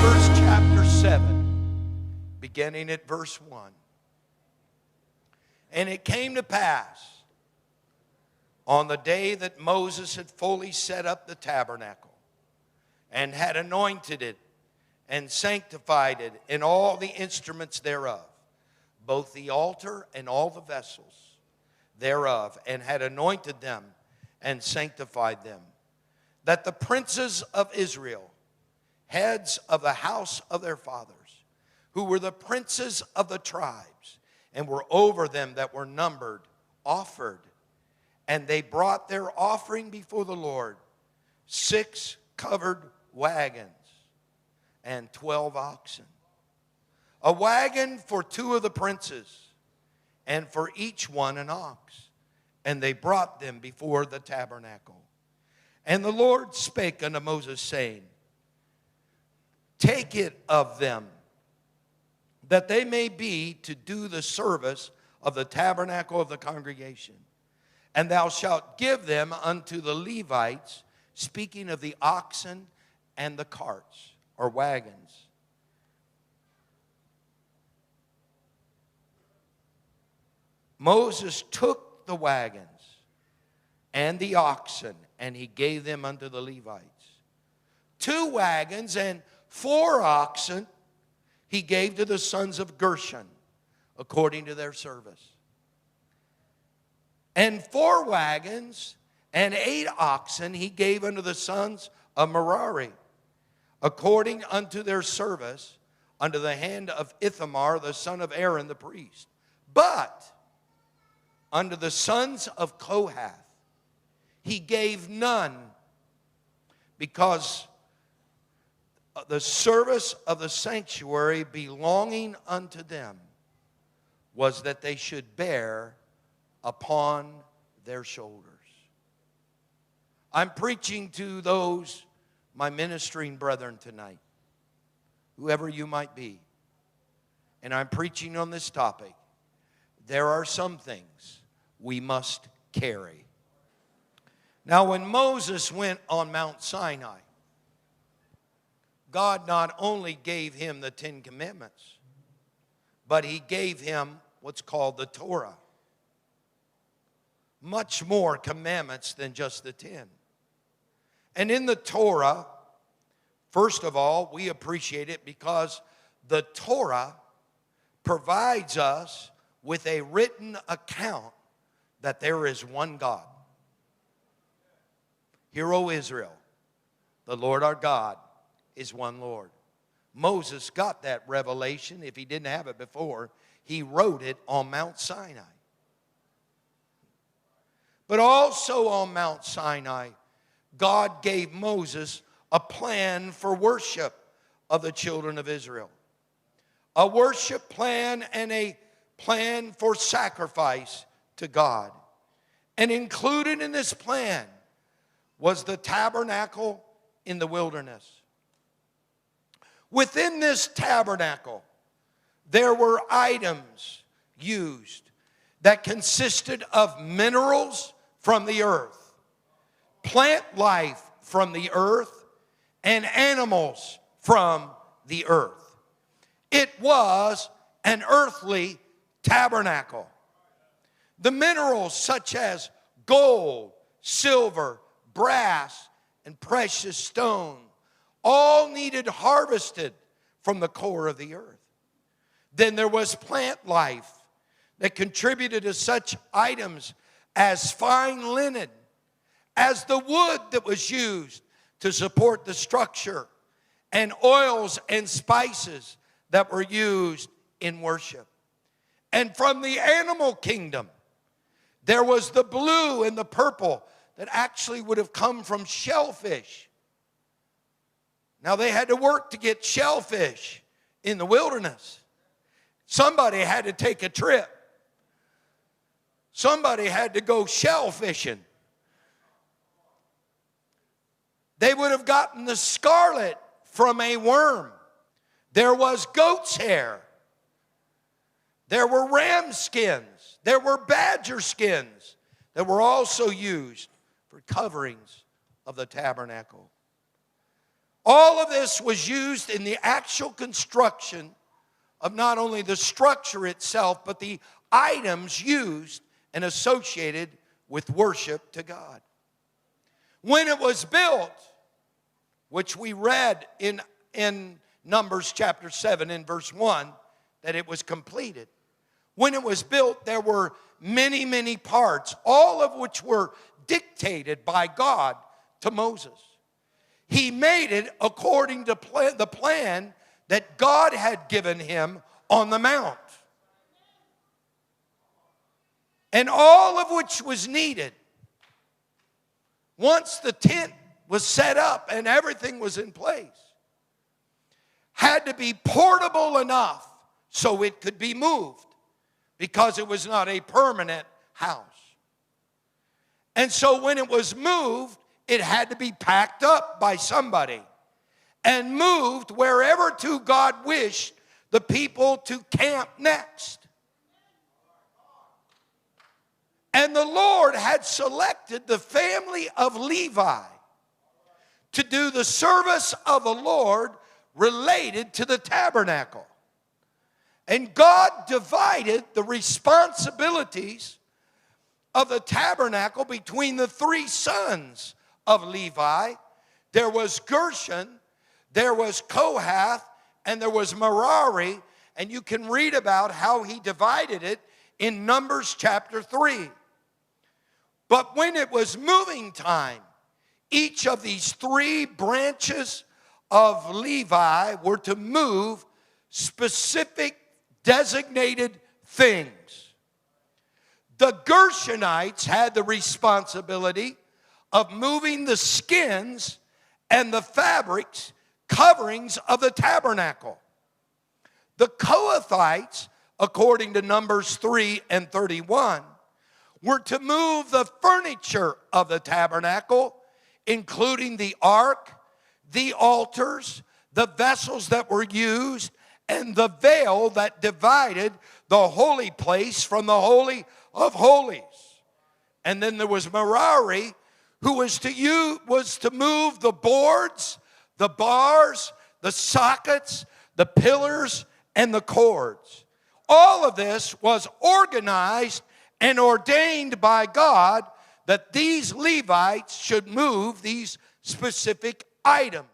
Numbers chapter 7, beginning at verse 1. And it came to pass on the day that Moses had fully set up the tabernacle and had anointed it and sanctified it and all the instruments thereof, both the altar and all the vessels thereof, and had anointed them and sanctified them, that the princes of Israel, heads of the house of their fathers, who were the princes of the tribes, and were over them that were numbered, offered. And they brought their offering before the Lord, 6 covered wagons and 12 oxen. A wagon for 2 of the princes, and for each one an ox. And they brought them before the tabernacle. And the Lord spake unto Moses, saying, Take it of them, that they may be to do the service of the tabernacle of the congregation. And thou shalt give them unto the Levites, speaking of the oxen and the carts, or wagons. Moses took the wagons and the oxen, and he gave them unto the Levites. 2 wagons and 4 oxen he gave to the sons of Gershon, according to their service. And 4 wagons and 8 oxen he gave unto the sons of Merari, according unto their service, under the hand of Ithamar, the son of Aaron the priest. But unto the sons of Kohath he gave none, because the service of the sanctuary belonging unto them was that they should bear upon their shoulders. I'm preaching to those, my ministering brethren, tonight, whoever you might be, and I'm preaching on this topic. There are some things we must carry. Now, when Moses went on Mount Sinai, God not only gave him the 10 Commandments, but he gave him what's called the Torah. Much more commandments than just the 10. And in the Torah, first of all, we appreciate it because the Torah provides us with a written account that there is one God. Hear, O Israel, the Lord our God is one Lord. Moses got that revelation. If he didn't have it before, he wrote it on Mount Sinai. But also on Mount Sinai, God gave Moses a plan for worship of the children of Israel. A worship plan and a plan for sacrifice to God. And included in this plan was the tabernacle in the wilderness. Within this tabernacle, there were items used that consisted of minerals from the earth, plant life from the earth, and animals from the earth. It was an earthly tabernacle. The minerals such as gold, silver, brass, and precious stone all needed harvested from the core of the earth. Then there was plant life that contributed to such items as fine linen, as the wood that was used to support the structure, and oils and spices that were used in worship. And from the animal kingdom, there was the blue and the purple that actually would have come from shellfish. Now, they had to work to get shellfish in the wilderness. Somebody had to take a trip. Somebody had to go shell fishing. They would have gotten the scarlet from a worm. There was goat's hair. There were ram skins. There were badger skins that were also used for coverings of the tabernacle. All of this was used in the actual construction of not only the structure itself, but the items used and associated with worship to God. When it was built, which we read in Numbers chapter 7 in verse 1, that it was completed. When it was built, there were many, many parts, all of which were dictated by God to Moses. He made it according to the plan that God had given him on the mount. And all of which was needed. Once the tent was set up and everything was in place, had to be portable enough so it could be moved, because it was not a permanent house. And so when it was moved, it had to be packed up by somebody and moved wherever to God wished the people to camp next. And the Lord had selected the family of Levi to do the service of the Lord related to the tabernacle. And God divided the responsibilities of the tabernacle between the three sons of Levi. There was Gershon, there was Kohath, and there was Merari. And you can read about how he divided it in Numbers chapter 3. But when it was moving time, each of these three branches of Levi were to move specific designated things. The Gershonites had the responsibility of moving the skins and the fabrics, coverings of the tabernacle. The Kohathites, according to Numbers 3 and 31, were to move the furniture of the tabernacle, including the ark, the altars, the vessels that were used, and the veil that divided the holy place from the Holy of Holies. And then there was Merari, who was to move the boards, the bars, the sockets, the pillars, and the cords. All of this was organized and ordained by God that these Levites should move these specific items.